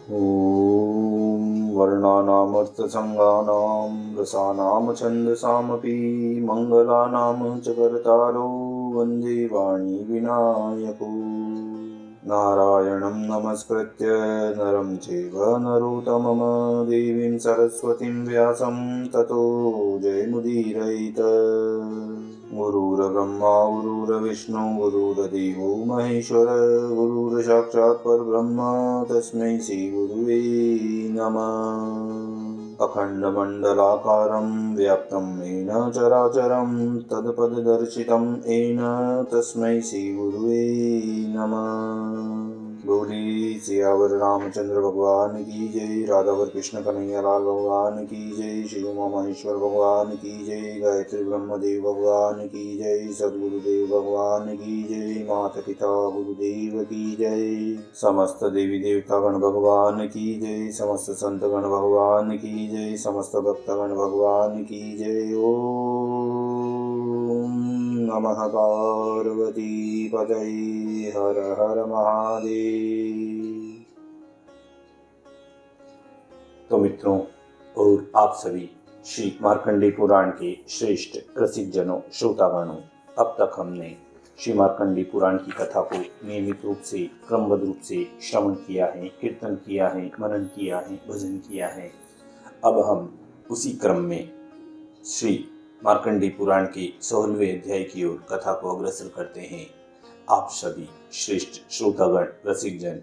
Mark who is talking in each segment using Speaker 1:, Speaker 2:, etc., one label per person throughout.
Speaker 1: ॐ वर्णानामर्थसङ्गानां रसानां छन्दसामपि मङ्गलानां च कर्तारो वन्दे वाणी विनायको। नारायणं नमस्कृत्य नरं चैव नरोत्तमं देवीं सरस्वतीं व्यासं ततो जयमुदीरयेत्। गुरुर्ब्रह्मा गुरुर्विष्णु गुरुर्देवो महेश्वर गुरुर्साक्षात् परब्रह्म तस्मै श्रीगुरुवे नमः। अखण्डमण्डलाकारं व्याप्तं येन चराचरं तत्पददर्शितं येन तस्मै श्रीगुरुवे नमः। बोली सियावर रामचंद्र भगवान की जय, राधावर कृष्ण कन्हैया लाल भगवान की जय, श्री उमा महेश्वर भगवान की जय, गायत्री ब्रह्मदेव भगवान की जय, सद्गुरुदेव भगवान की जय, माता पिता गुरुदेव की जय, समस्त देवी देवतागण भगवान की जय, समस्त संतगण भगवान की जय, समस्त भक्तगण भगवान की जय। ओम नमः पार्वती पतये हर हर महादेव। तो मित्रों और आप सभी श्री मार्कंडेय पुराण के श्रेष्ठ रसिक जनों श्रोतागणों, अब तक हमने श्री मार्कंडेय पुराण की कथा को नियमित रूप से क्रमबद्ध रूप से श्रवण किया है, कीर्तन किया है, मनन किया है, भजन किया है। अब हम उसी क्रम में श्री मार्कंडेय पुराण के 16वें अध्याय की ओर कथा को अग्रसर करते हैं। आप सभी श्रेष्ठ श्रोतागण रसिक जन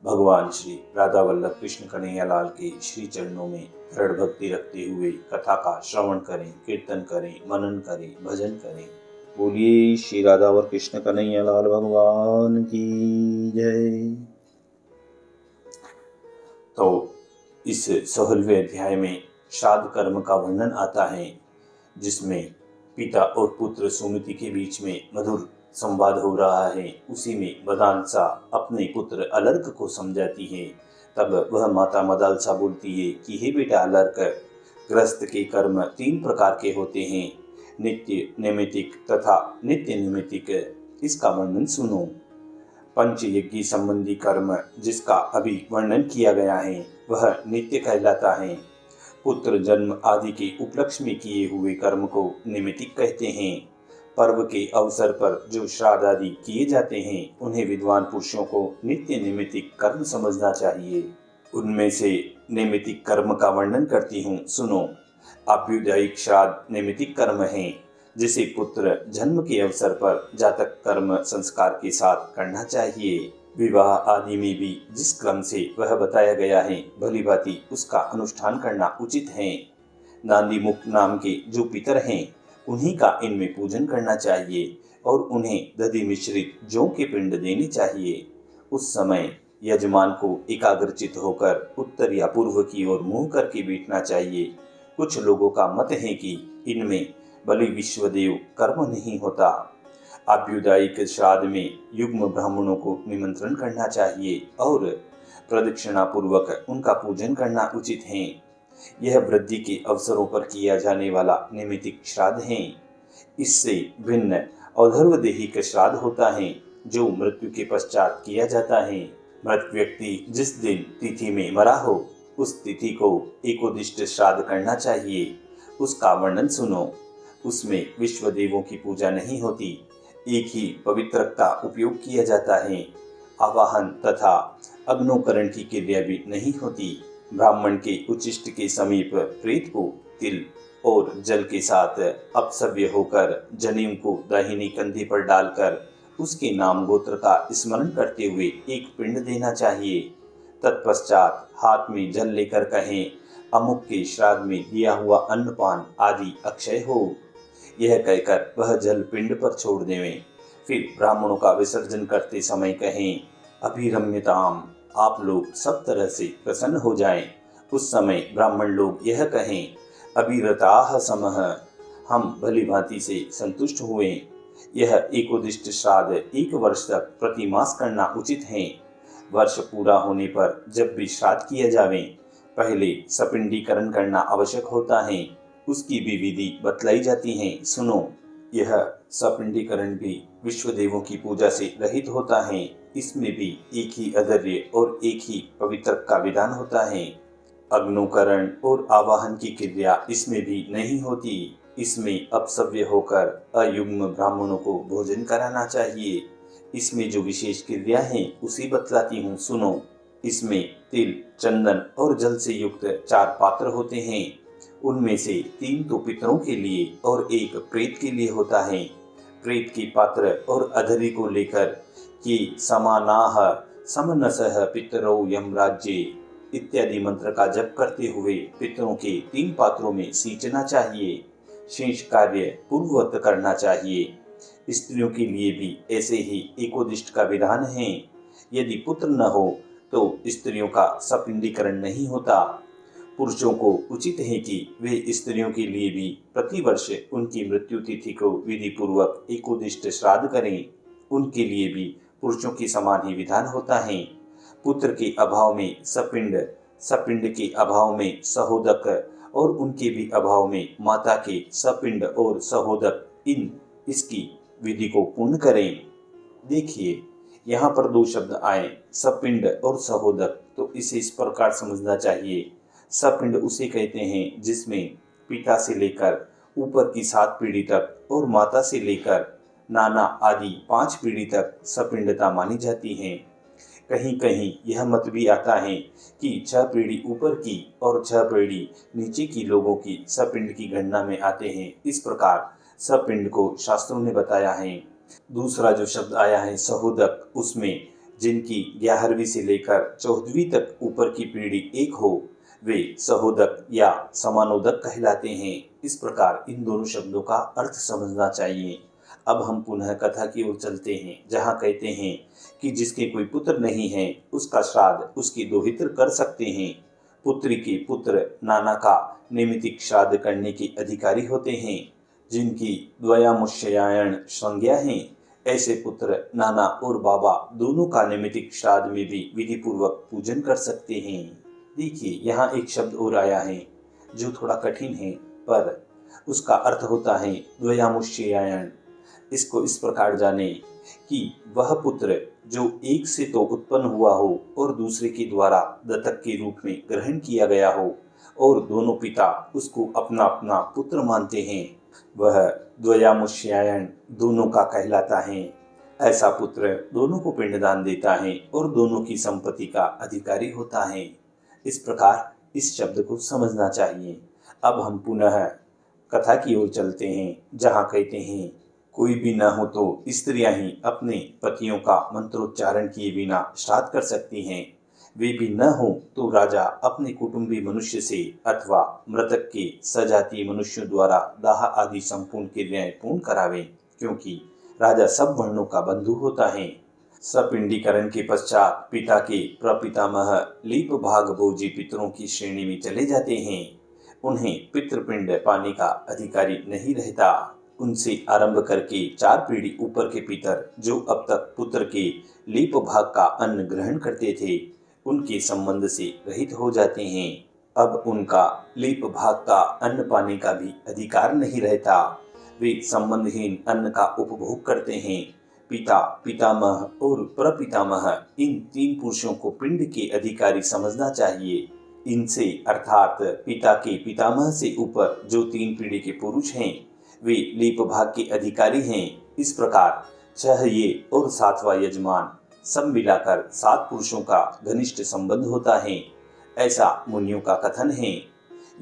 Speaker 1: भगवान श्री राधा वल्लभ कृष्ण कन्हैया लाल के श्री चरणों में दृढ़ भक्ति रखते हुए कथा का श्रवण करें, कीर्तन करें, मनन करें, भजन करें। बोलिए श्री राधा व कृष्ण कन्हैया लाल भगवान की जय। तो इस 16वें अध्याय में श्राद्ध कर्म का वर्णन आता है, जिसमें पिता और पुत्र सुमिति के बीच में मधुर संवाद हो रहा है। उसी में मदालसा अपने पुत्र अलर्क को समझाती है। तब वह माता मदालसा बोलती है कि हे बेटा अलर्क, ग्रस्त के कर्म 3 प्रकार के होते हैं, नित्य नैमित्तिक तथा नित्य नैमित्तिक। इसका वर्णन सुनो। पंचयज्ञ संबंधी कर्म जिसका अभी वर्णन किया गया है वह नित्य कहलाता है। पुत्र जन्म आदि के उपलक्ष्य में किए हुए कर्म को नैमित्तिक कहते हैं। पर्व के अवसर पर जो श्राद्ध आदि किए जाते हैं उन्हें विद्वान पुरुषों को नित्य नैमित्तिक कर्म समझना चाहिए। उनमें से नैमित्तिक कर्म का वर्णन करती हूँ, सुनो। अभ्युदयिक श्राद्ध नैमित्तिक कर्म है, जिसे पुत्र जन्म के अवसर पर जातक कर्म संस्कार के साथ करना चाहिए। विवाह आदि में भी जिस क्रम से वह बताया गया है भली भांति उसका अनुष्ठान करना उचित है। नांदी मुख नाम के जो पितर हैं उन्हीं का इनमें पूजन करना चाहिए और उन्हें दधि मिश्रित जौ के पिंड देने चाहिए। उस समय यजमान को एकाग्रचित होकर उत्तर या पूर्व की ओर मुंह करके बैठना चाहिए। कुछ लोगों का मत है कि इनमें बलि विश्वदेव कर्म नहीं होता। अभ्युदयिक श्राद्ध में युग्म ब्राह्मणों को निमंत्रण करना चाहिए और प्रदक्षिणा पूर्वक उनका पूजन करना उचित है। यह वृद्धि के अवसरों पर किया जाने वाला नैमित्तिक श्राद्ध है। इससे भिन्न औधर्वदेहिक श्राद्ध होता है, जो मृत्यु के पश्चात किया जाता है। मृत व्यक्ति जिस दिन तिथि में मरा हो उस तिथि को एकोदिष्ट श्राद्ध करना चाहिए। उसका वर्णन सुनो। उसमें विश्व देवों की पूजा नहीं होती, एक ही पवित्रक का उपयोग किया जाता है। आवाहन तथा अग्नोकरण की क्रिया भी नहीं होती। ब्राह्मण के उचिष्ट के समीप प्रेत को तिल और जल के साथ अपसव्य होकर जनेऊ को दाहिनी कंधे पर डालकर उसके नाम गोत्र का स्मरण करते हुए एक पिंड देना चाहिए। तत्पश्चात हाथ में जल लेकर कहें, अमुक के श्राद्ध में दिया हुआ अन्नपान आदि अक्षय हो। यह कहकर वह जल पिंड पर छोड़ देवें। फिर ब्राह्मणों का विसर्जन करते समय कहें, अभिरम्यताम, आप लोग सब तरह से प्रसन्न हो जाएं। उस समय ब्राह्मण लोग यह कहें, अभिरताः समः, हम भली भांति से संतुष्ट हुए। यह एकोदिष्ट श्राद्ध 1 वर्ष तक प्रति मास करना उचित है। वर्ष पूरा होने पर जब भी श्राद्ध किया जावे पहले सपिंडीकरण करना आवश्यक होता है। उसकी भी विधि बतलाई जाती है, सुनो। यह सपिंडीकरण भी विश्व देवों की पूजा से रहित होता है। इसमें भी एक ही अधर्य और एक ही पवित्र का विधान होता है। अग्नोकरण और आवाहन की क्रिया इसमें भी नहीं होती। इसमें अपसव्य होकर अयुग्म ब्राह्मणों को भोजन कराना चाहिए। इसमें जो विशेष क्रिया है उसे बतलाती हूँ, सुनो। इसमें तिल, चंदन और जल से युक्त 4 पात्र होते हैं। उनमें से 3 तो पितरों के लिए और 1 प्रेत के लिए होता है। प्रेत के पात्र और अधरी को लेकर कि समानाह समनसः पितरो यम राज्ये इत्यादि मंत्र का जप करते हुए पितरों के 3 पात्रों में सींचना चाहिए। शेष कार्य पूर्ववत करना चाहिए। स्त्रियों के लिए भी ऐसे ही एकोदिष्ट का विधान है। यदि पुत्र न हो तो स्त्रियों का सपिंडीकरण नहीं होता। पुरुषों को उचित है कि वे स्त्रियों के लिए भी प्रतिवर्ष उनकी मृत्यु तिथि को विधि पूर्वक एकोदिष्ट श्राद्ध करें। उनके लिए भी पुरुषों के समान ही विधान होता है। पुत्र के अभाव में सपिंड, सपिंड के अभाव में सहोदक और उनके भी अभाव में माता के सपिंड और सहोदक, इसकी विधि को पूर्ण करें। देखिए यहाँ पर 2 शब्द आए, सपिंड और सहोदक, तो इसे इस प्रकार समझना चाहिए। सपिंड उसे कहते हैं जिसमें पिता से लेकर ऊपर की 7 पीढ़ी तक और माता से लेकर नाना आदि 5 पीढ़ी तक सपिंडता मानी जाती है। कहीं कहीं यह मत भी आता है कि 6 पीढ़ी ऊपर की और 6 पीढ़ी नीचे की लोगों की सपिंड की गणना में आते हैं। इस प्रकार सपिंड को शास्त्रों ने बताया है। दूसरा जो शब्द आया है सहोदक, उसमें जिनकी 11वीं से लेकर 14वीं तक ऊपर की पीढ़ी एक हो वे सहोदक या समानोदक कहलाते हैं। इस प्रकार इन दोनों शब्दों का अर्थ समझना चाहिए। अब हम पुनः कथा की ओर चलते हैं, जहाँ कहते हैं कि जिसके कोई पुत्र नहीं है उसका श्राद्ध उसके दोहित्र कर सकते हैं। पुत्री के पुत्र नाना का नैमित्तिक श्राद्ध करने के अधिकारी होते हैं। जिनकी द्वयामुष्यायण संज्ञा है, ऐसे पुत्र नाना और बाबा दोनों का नैमित्तिक श्राद्ध में भी विधि पूर्वक पूजन कर सकते हैं। देखिए यहाँ एक शब्द और आया है जो थोड़ा कठिन है, पर उसका अर्थ होता है द्वयामुष्यायण। इसको इस प्रकार जाने कि वह पुत्र जो एक से तो उत्पन्न हुआ हो और दूसरे के द्वारा दत्तक के रूप में ग्रहण किया गया हो और दोनों पिता उसको अपना अपना पुत्र मानते हैं, वह द्वयामुष्यायण दोनों का कहलाता है। ऐसा पुत्र दोनों को पिंडदान देता है और दोनों की संपत्ति का अधिकारी होता है। इस प्रकार इस शब्द को समझना चाहिए। अब हम पुनः कथा की ओर चलते हैं, जहाँ कहते हैं कोई भी न हो तो स्त्रियां ही अपने पतियों का मंत्रोच्चारण किए बिना श्राद्ध कर सकती हैं। वे भी न हो तो राजा अपने कुटुंबी मनुष्य से अथवा मृतक के सजातीय मनुष्यों द्वारा दाह आदि संपूर्ण क्रियाएं पूर्ण करावे, क्योंकि राजा सब वर्णों का बंधु होता है। सपिंडीकरण के पश्चात पिता के प्रपितामह लीप भाग भोजी पितरों की श्रेणी में चले जाते हैं। उन्हें पितृपिंड पाने का अधिकारी नहीं रहता। उनसे आरंभ करके 4 पीढ़ी ऊपर के पितर जो अब तक पुत्र के लीप भाग का अन्न ग्रहण करते थे, उनके संबंध से रहित हो जाते हैं। अब उनका लीप भाग का अन्न पाने का भी अधिकार नहीं रहता। वे संबंधहीन अन्न का उपभोग करते हैं। पिता, पितामह और प्रपितामह, इन 3 पुरुषों को पिंड के अधिकारी समझना चाहिए। इनसे अर्थात पिता के पितामह से ऊपर जो 3 पीढ़ी के पुरुष हैं, वे लीप भाग के अधिकारी हैं। इस प्रकार 6 ये और 7वां यजमान, सब मिलाकर 7 पुरुषों का घनिष्ठ संबंध होता है, ऐसा मुनियों का कथन है।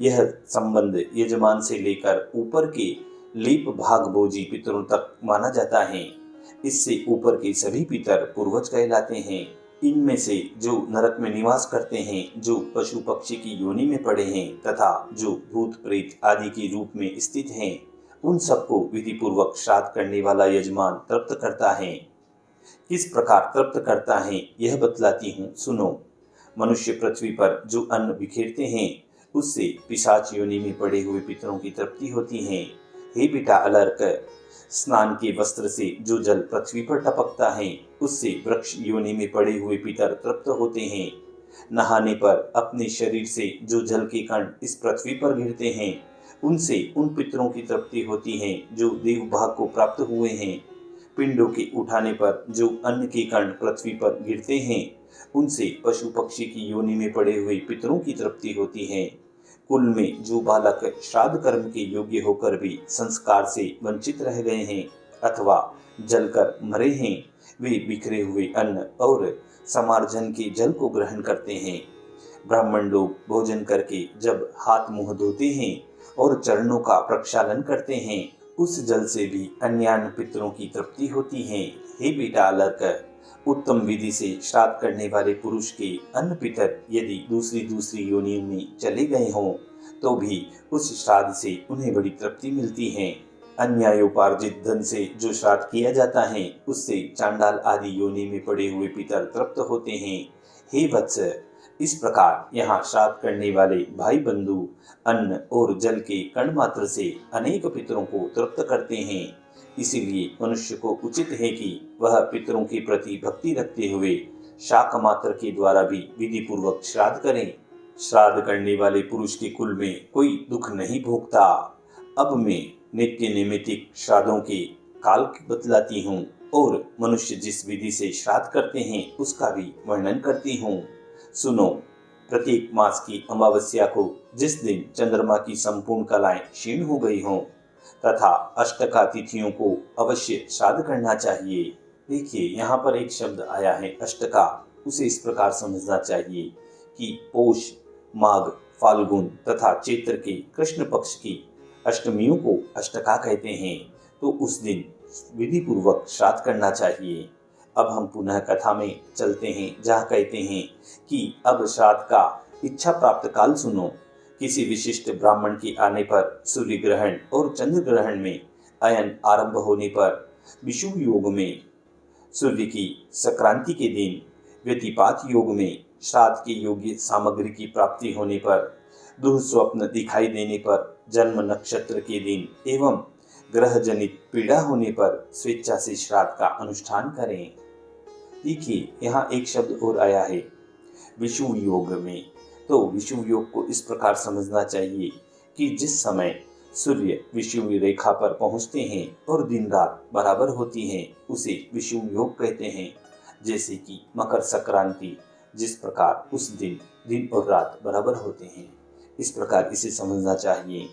Speaker 1: यह संबंध यजमान से लेकर ऊपर के लीप भाग भोजी पितरों तक माना जाता है। इससे ऊपर के सभी पितर पूर्वज कहलाते हैं। इनमें से जो नरक में निवास करते हैं, जो पशु पक्षी की योनि में पड़े हैं तथा जो भूत प्रेत आदि के रूप में स्थित हैं, उन सबको विधि पूर्वक श्राद्ध करने वाला यजमान तृप्त करता है। किस प्रकार तृप्त करता है यह बतलाती हूँ, सुनो। मनुष्य पृथ्वी पर जो अन्न बिखेरते हैं उससे पिशाच योनि में पड़े हुए पितरों की तृप्ति होती है। हे बेटा अलर्क, स्नान के वस्त्र से जो जल पृथ्वी पर टपकता है उससे वृक्ष योनि में पड़े हुए पितर तृप्त होते हैं। नहाने पर अपने शरीर से जो जल के कण इस पृथ्वी पर गिरते हैं उनसे उन पितरों की तृप्ति होती है जो देव भाग को प्राप्त हुए हैं। पिंडों के उठाने पर जो अन्न के कण पृथ्वी पर गिरते हैं, उनसे पशु पक्षी की योनि में पड़े हुए पितरों की तृप्ति होती है। कुल में जो बालक श्राद्ध कर्म के योग्य होकर भी संस्कार से वंचित रह गए हैं अथवा जलकर मरे हैं, वे बिखरे हुए अन्न और समार्जन के जल को ग्रहण करते हैं। ब्राह्मण लोग भोजन करके जब हाथ मुंह धोते हैं और चरणों का प्रक्षालन करते हैं, उस जल से भी अन्यान्य पितरों की तृप्ति होती है। हे बेटा अलर्क, उत्तम विधि से श्राद्ध करने वाले पुरुष के अन्न पितर यदि दूसरी योनियों में चले गए हों, तो भी उस श्राद्ध से उन्हें बड़ी तृप्ति मिलती है। अन्यायोपार्जित धन से जो श्राद्ध किया जाता है, उससे चांडाल आदि योनि में पड़े हुए पितर तृप्त होते हैं। हे वत्स, इस प्रकार यहाँ श्राद्ध करने वाले भाई बंधु अन्न और जल के कण मात्र से अनेक पितरों को तृप्त करते हैं। इसीलिए मनुष्य को उचित है कि वह पितरों के प्रति भक्ति रखते हुए शाक मात्र के द्वारा भी विधि पूर्वक श्राद्ध करें। श्राद्ध करने वाले पुरुष के कुल में कोई दुख नहीं भोगता। अब मैं नित्य नैमित्तिक श्राद्धों के काल बतलाती हूँ और मनुष्य जिस विधि से श्राद्ध करते हैं उसका भी वर्णन करती हूँ। सुनो, प्रत्येक मास की अमावस्या को जिस दिन चंद्रमा की संपूर्ण कलाएं क्षीण हो गई हों तथा अष्टका तिथियों को अवश्य श्राद्ध करना चाहिए। देखिए, यहाँ पर एक शब्द आया है अष्टका। उसे इस प्रकार समझना चाहिए कि पौष, माघ, फाल्गुन तथा चैत्र के कृष्ण पक्ष की अष्टमियों को अष्टका कहते हैं। तो उस दिन विधि पूर्वक श्राद्ध करना चाहिए। अब हम पुनः कथा में चलते हैं, जहाँ कहते हैं कि अब श्राद्ध का इच्छा प्राप्त काल सुनो। किसी विशिष्ट ब्राह्मण के आने पर सूर्य ग्रहण और चंद्र ग्रहण में अयन आरंभ होने पर विषुव योग में सूर्य की संक्रांति के दिन, व्यतिपात योग में श्राद्ध के योग्य सामग्री की प्राप्ति होने पर, दुःस्वप्न दिखाई देने पर, जन्म नक्षत्र के दिन एवं ग्रह जनित पीड़ा होने पर स्वेच्छा से श्राद्ध का अनुष्ठान करें। देखिए, यहाँ एक शब्द और आया है विषुव योग में। तो विषुव योग को इस प्रकार समझना चाहिए कि जिस समय सूर्य विषुव रेखा पर पहुँचते हैं और दिन रात बराबर होती हैं, उसे विषुव योग कहते हैं। जैसे कि मकर संक्रांति, जिस प्रकार उस दिन दिन और रात बराबर होते हैं, इस प्रकार इसे समझना चाहिए।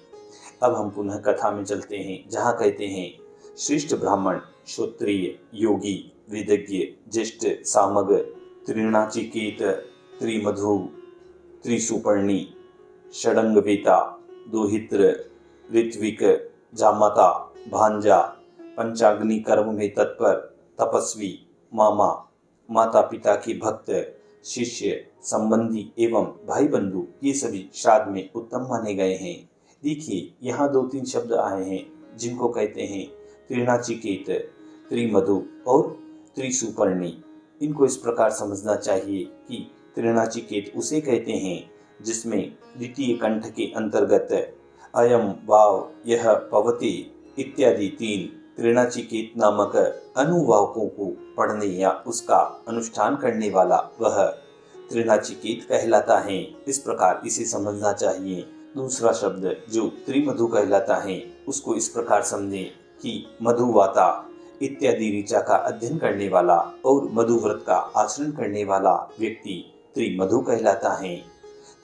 Speaker 1: अब हम पुनः कथा में चलते हैं, जहाँ कहते हैं श्रेष्ठ ब्राह्मण, क्षत्रिय, योगी, वेदज्ञ, ज्येष्ठ, सामग, त्रिनाचिकेत, त्रिमधु, त्रिसुपर्णी, षडंगवेता, दोहित्र, ऋत्विक, जामाता, भांजा, पंचाग्नि कर्म में तत्पर, तपस्वी, मामा, माता पिता के भक्त, शिष्य, संबंधी एवं भाई बंधु, ये सभी श्राद्ध में उत्तम माने गए हैं। देखिए, यहाँ 2-3 शब्द आए हैं जिनको कहते हैं त्रिनाचिकेत, त्रिमधु और त्रिसुपर्णी। इनको इस प्रकार समझना चाहिए कि त्रिनाचिकेत उसे कहते हैं जिसमें द्वितीय कंठ के अंतर्गत अयम, वाव, यह, पवते इत्यादि 3 त्रिनाचिकेत नामक अनुवाकों को पढ़ने या उसका अनुष्ठान करने वाला वह त्रिनाचिकेत कहलाता है। इस प्रकार इसे समझना चाहिए। दूसरा शब्द जो त्रिमधु कहलाता है, उसको इस प्रकार समझें कि मधुवाता इत्यादि ऋचा का अध्ययन करने वाला और मधुव्रत का आचरण करने वाला व्यक्ति त्रिमधु कहलाता है।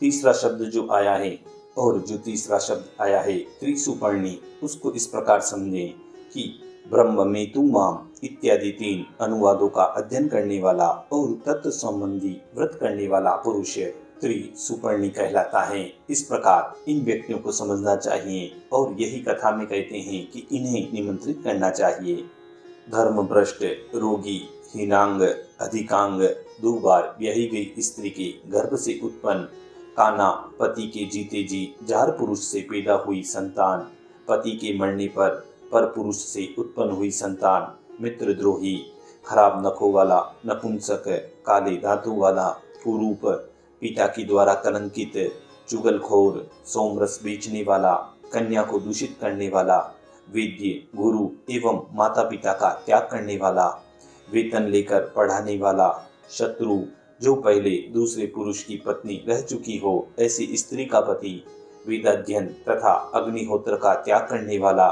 Speaker 1: तीसरा शब्द जो आया है और जो तीसरा शब्द आया है त्रिसुपर्णी, उसको इस प्रकार समझें कि ब्रह्म में तू माम इत्यादि 3 अनुवादों का अध्ययन करने वाला और तत्व संबंधी व्रत करने वाला पुरुष त्रिसुपर्णी कहलाता है। इस प्रकार इन व्यक्तियों को समझना चाहिए और यही कथा में कहते हैं कि इन्हें निमंत्रित करना चाहिए। धर्म भ्रष्ट, रोगी, हीनांग, अधिकांग, 2 बार ब्याही गई स्त्री के गर्भ से उत्पन्न, काना, पति के जीते जी जार पुरुष से पैदा हुई संतान, पति के मरने पर पुरुष से उत्पन्न हुई संतान, मित्रद्रोही, खराब नखों वाला, नपुंसक, काले दांतों वाला, कुरूप, पिता के द्वारा कलंकित, चुगलखोर, सोमरस बेचने वाला, कन्या को दूषित करने वाला, वेद्य, गुरु एवं माता पिता का त्याग करने वाला, वेतन लेकर पढ़ाने वाला, शत्रु, जो पहले दूसरे पुरुष की पत्नी रह चुकी हो ऐसी स्त्री का पति, वेदाध्ययन तथा अग्निहोत्र का त्याग करने वाला,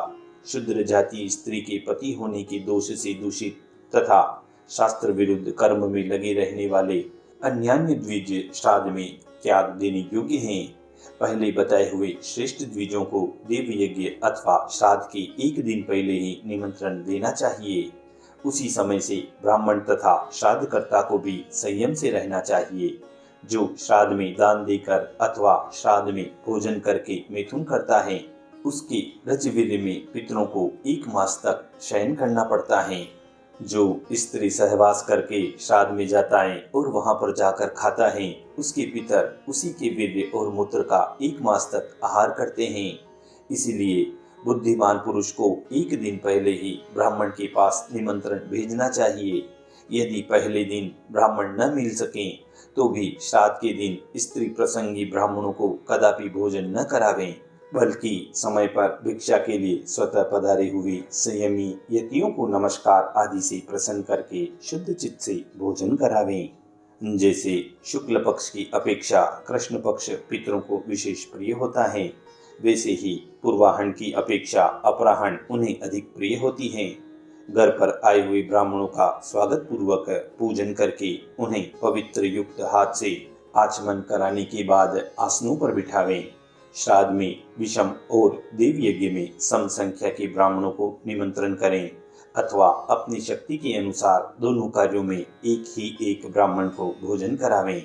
Speaker 1: शूद्र जाति स्त्री के पति होने के दोष से दूषित तथा शास्त्र विरुद्ध कर्म में लगे रहने वाले अन्यान्य द्विज श्राद्ध में त्याग देने योग्य हैं। पहले बताए हुए श्रेष्ठ द्विजों को देव यज्ञ अथवा श्राद्ध के एक दिन पहले ही निमंत्रण देना चाहिए। उसी समय से ब्राह्मण तथा श्राद्धकर्ता को भी संयम से रहना चाहिए। जो श्राद्ध में दान देकर अथवा श्राद्ध में भोजन करके मैथुन करता है, उसके रजवीर्य में पितरों को 1 मास तक शयन करना पड़ता है। जो स्त्री सहवास करके श्राद्ध में जाता है और वहां पर जाकर खाता है, उसके पितर उसी के वीर्य और मूत्र का 1 मास तक आहार करते हैं। इसीलिए बुद्धिमान पुरुष को 1 दिन पहले ही ब्राह्मण के पास निमंत्रण भेजना चाहिए। यदि पहले दिन ब्राह्मण न मिल सके तो भी श्राद्ध के दिन स्त्री प्रसंगी ब्राह्मणों को कदापि भोजन न करावें, बल्कि समय पर भिक्षा के लिए स्वतः पधारे हुए संयमी यतियों को नमस्कार आदि से प्रसन्न करके शुद्ध चित्त से भोजन करावें। जैसे शुक्ल पक्ष की अपेक्षा कृष्ण पक्ष पितरों को विशेष प्रिय होता है, वैसे ही पूर्वाहन की अपेक्षा अपराहन उन्हें अधिक प्रिय होती है। घर पर आए हुए ब्राह्मणों का स्वागत पूर्वक पूजन करके उन्हें पवित्र युक्त हाथ से आचमन कराने के बाद आसनों पर बिठावें। श्राद्ध में विषम और देव यज्ञ में सम संख्या के ब्राह्मणों को निमंत्रण करें अथवा अपनी शक्ति के अनुसार दोनों कार्यों में एक ब्राह्मण को भोजन करावें।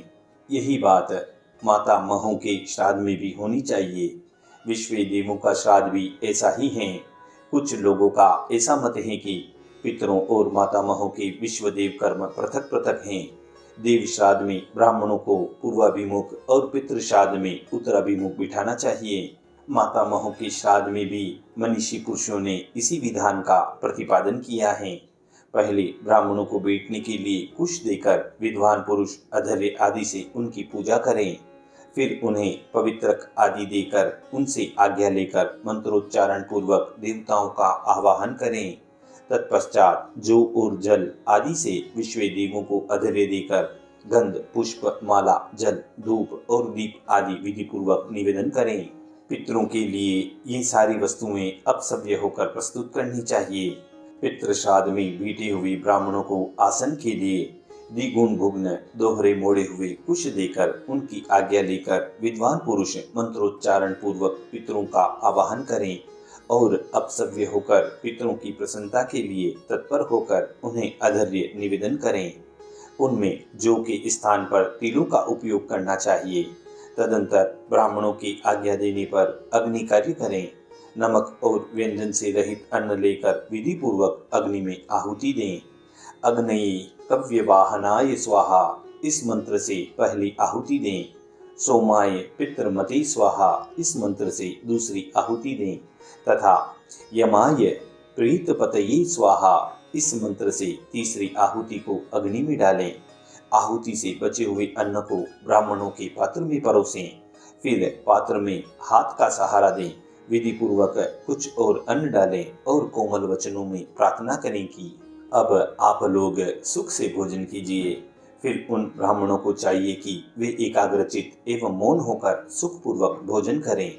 Speaker 1: यही बात माता महों के श्राद्ध में भी होनी चाहिए। विश्व देवों का श्राद्ध भी ऐसा ही है। कुछ लोगों का ऐसा मत है कि पितरों और मातामहों के विश्वदेव कर्म पृथक पृथक हैं। देव श्राद्ध में ब्राह्मणों को पूर्वाभिमुख और पितृ श्राद्ध में उत्तराभिमुख बिठाना चाहिए। मातामहों के श्राद्ध में भी मनीषी पुरुषों ने इसी विधान का प्रतिपादन किया है। पहले ब्राह्मणों को बैठने के लिए कुश देकर विद्वान पुरुष अधर्य आदि से उनकी पूजा करें, फिर उन्हें पवित्रक आदि देकर उनसे आज्ञा लेकर मंत्रोच्चारण पूर्वक देवताओं का आवाहन करें। तत्पश्चात जौ और जल आदि से विश्व देवों को अधर्य देकर गंध, पुष्प, माला, जल, धूप और दीप आदि विधि पूर्वक निवेदन करें। पितरों के लिए ये सारी वस्तुएं अपसव्य होकर प्रस्तुत करनी चाहिए। पितृ श्राद्ध में बैठे हुए ब्राह्मणों को आसन के लिए द्विगुण भुग्न दोहरे मोड़े हुए कुश देकर उनकी आज्ञा लेकर विद्वान पुरुष मंत्रोच्चारण पूर्वक पितरों का आवाहन करें और अपसव्य होकर पितरों की प्रसन्नता के लिए तत्पर होकर उन्हें अधर्य निवेदन करें। उनमें जौ के स्थान पर तिलों का उपयोग करना चाहिए। तदंतर ब्राह्मणों की आज्ञा देने पर अग्नि कार्य करें। नमक और व्यंजन से रहित अन्न लेकर विधि पूर्वक अग्नि में आहुति दें। अग्नये कव्यवाहनाय स्वाहा इस मंत्र से पहली आहुति दें। सोमाय पितृमते स्वाहा इस मंत्र से दूसरी आहुति दें तथा यमाय प्रीतपतये स्वाहा इस मंत्र से तीसरी आहुति को अग्नि में डालें। आहुति से बचे हुए अन्न को ब्राह्मणों के पात्र में परोसें, फिर पात्र में हाथ का सहारा दें। विधि पूर्वक कुछ और अन्न डालें और कोमल वचनों में प्रार्थना करें कि अब आप लोग सुख से भोजन कीजिए। फिर उन ब्राह्मणों को चाहिए कि वे एकाग्रचित एवं मौन होकर सुखपूर्वक भोजन करें।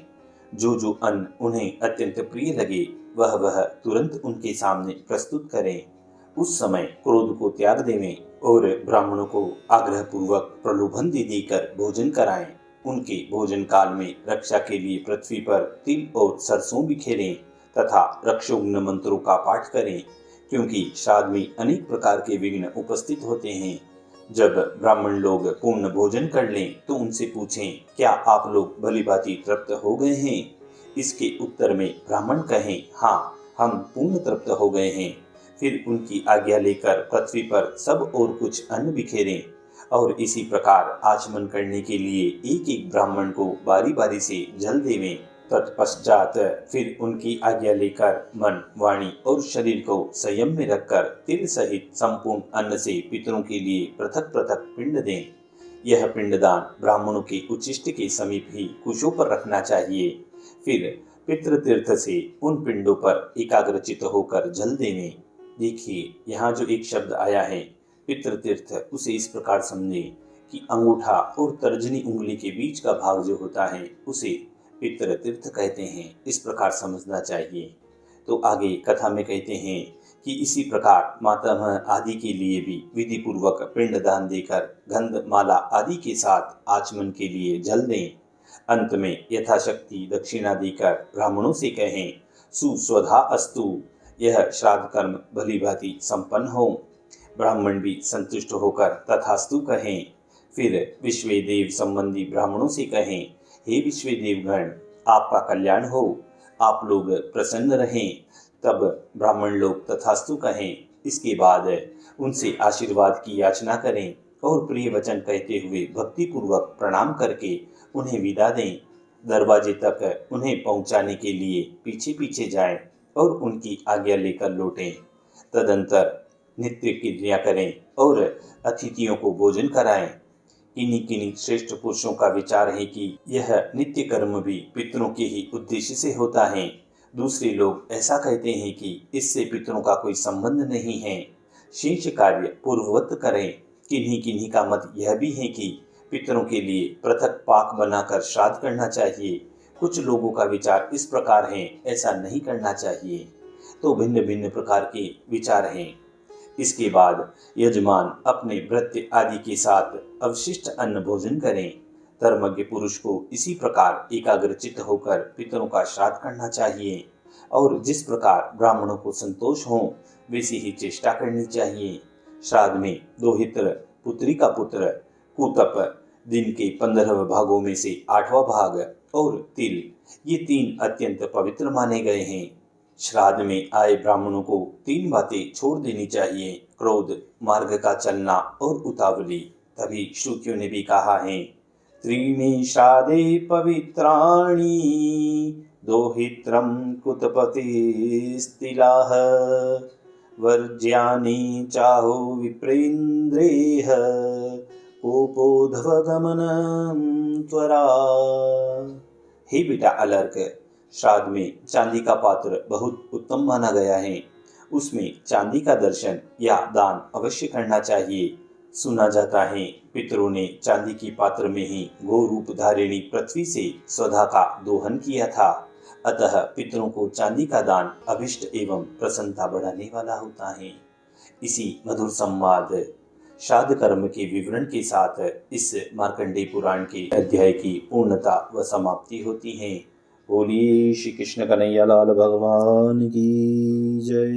Speaker 1: जो अन्न उन्हें अत्यंत प्रिय लगे वह तुरंत उनके सामने प्रस्तुत करें। उस समय क्रोध को त्याग देवें और ब्राह्मणों को आग्रह पूर्वक प्रलोभन दे देकर भोजन कराएं। उनके भोजन काल में रक्षा के लिए पृथ्वी पर तिल और सरसों बिखेरें तथा रक्षोग्न मंत्रों का पाठ करें, क्योंकि श्राद्ध में अनेक प्रकार के विघ्न उपस्थित होते हैं। जब ब्राह्मण लोग पूर्ण भोजन कर लें तो उनसे पूछें, क्या आप लोग भलीभांति तृप्त हो गए हैं? इसके उत्तर में ब्राह्मण कहें, हाँ, हम पूर्ण तृप्त हो गए हैं। फिर उनकी आज्ञा लेकर पृथ्वी पर सब और कुछ अन्न बिखेरें और इसी प्रकार आचमन करने के लिए एक ब्राह्मण को बारी बारी से जल देवें। तत्पश्चात फिर उनकी आज्ञा लेकर मन, वाणी और शरीर को संयम में रखकर तिल सहित संपूर्ण अन्न से पितरों के लिए पृथक पृथक पिंड दें। यह पिंडदान ब्राह्मणों के उच्छिष्ट के समीप ही कुशों पर रखना चाहिए। फिर पितृतीर्थ से उन पिंडों पर एकाग्रचित होकर जल देवें। देखिए, यहाँ जो एक शब्द आया है पितृतीर्थ, उसे इस प्रकार समझें कि अंगूठा और तर्जनी उंगली के बीच का भाग जो होता है उसे पितृतीर्थ कहते हैं। इस प्रकार समझना चाहिए। तो आगे कथा में कहते हैं कि इसी प्रकार मातामह आदि के लिए भी विधि पूर्वक पिंडदान देकर गंध माला आदि के साथ आचमन के लिए जल दें। अंत में यथाशक्ति दक्षिणा देकर ब्राह्मणों से कहें, सुस्वधा अस्तु, यह श्राद्ध कर्म भली भांति संपन्न हो। ब्राह्मण भी संतुष्ट होकर तथास्तु कहें। फिर विश्वेदेव संबंधी ब्राह्मणों से कहें, हे विश्वेदेवगण, आपका कल्याण हो, आप लोग प्रसन्न रहें। तब ब्राह्मण लोग तथास्तु कहें। इसके बाद उनसे आशीर्वाद की याचना करें और प्रिय वचन कहते हुए भक्ति पूर्वक प्रणाम करके उन्हें विदा दें। दरवाजे तक उन्हें पहुंचाने के लिए पीछे पीछे जाएं और उनकी आज्ञा लेकर लौटें। तदंतर नित्य क्रिया करें और अतिथियों को भोजन कराएं। किन्हीं श्रेष्ठ पुरुषों का विचार है कि यह नित्य कर्म भी पितरों के ही उद्देश्य से होता है। दूसरे लोग ऐसा कहते हैं कि इससे पितरों का कोई संबंध नहीं है। शेष कार्य पूर्ववत करें। किन्हीं का मत यह भी है कि पितरों के लिए पृथक पाक बनाकर श्राद्ध करना चाहिए। कुछ लोगों का विचार इस प्रकार है, ऐसा नहीं करना चाहिए। तो भिन्न भिन्न प्रकार के विचार हैं। इसके बाद यजमान अपने भृत्य आदि के साथ अवशिष्ट अन्न भोजन करें। धर्मज्ञ पुरुष को इसी प्रकार एकाग्रचित्त होकर पितरों का श्राद्ध करना चाहिए और जिस प्रकार ब्राह्मणों को संतोष हो वैसी ही चेष्टा करनी चाहिए। श्राद्ध में दोहित्र, पुत्री का पुत्र, कुतप, दिन के 15 भागों में से 8वां भाग और तिल, ये 3 अत्यंत पवित्र माने गए हैं। श्राद्ध में आए ब्राह्मणों को 3 बातें छोड़ देनी चाहिए: क्रोध, मार्ग का चलना और उतावली। तभी श्रुतियों ने भी कहा है, त्रीणि श्राद्धे पवित्राणि दोहित्रम कुतपतिस्तिलाः वर्ज्यानि चाहु विप्रेन्द्रेह पोपोधवगमनं त्वरा। हे बेटा अलर्क, श्राद्ध में चांदी का पात्र बहुत उत्तम माना गया है। उसमें चांदी का दर्शन या दान अवश्य करना चाहिए। सुना जाता है पितरों ने चांदी की पात्र में ही गो रूप धारिणी पृथ्वी से स्वधा का दोहन किया था। अतः पितरों को चांदी का दान अभिष्ट एवं प्रसन्नता बढ़ाने वाला होता है। इसी मधुर संवाद श्राद्ध कर्म के विवरण के साथ इस मार्कंडेय पुराण के अध्याय की पूर्णता व समाप्ति होती है। बोलिए श्री कृष्ण कन्हैया लाल भगवान की जय।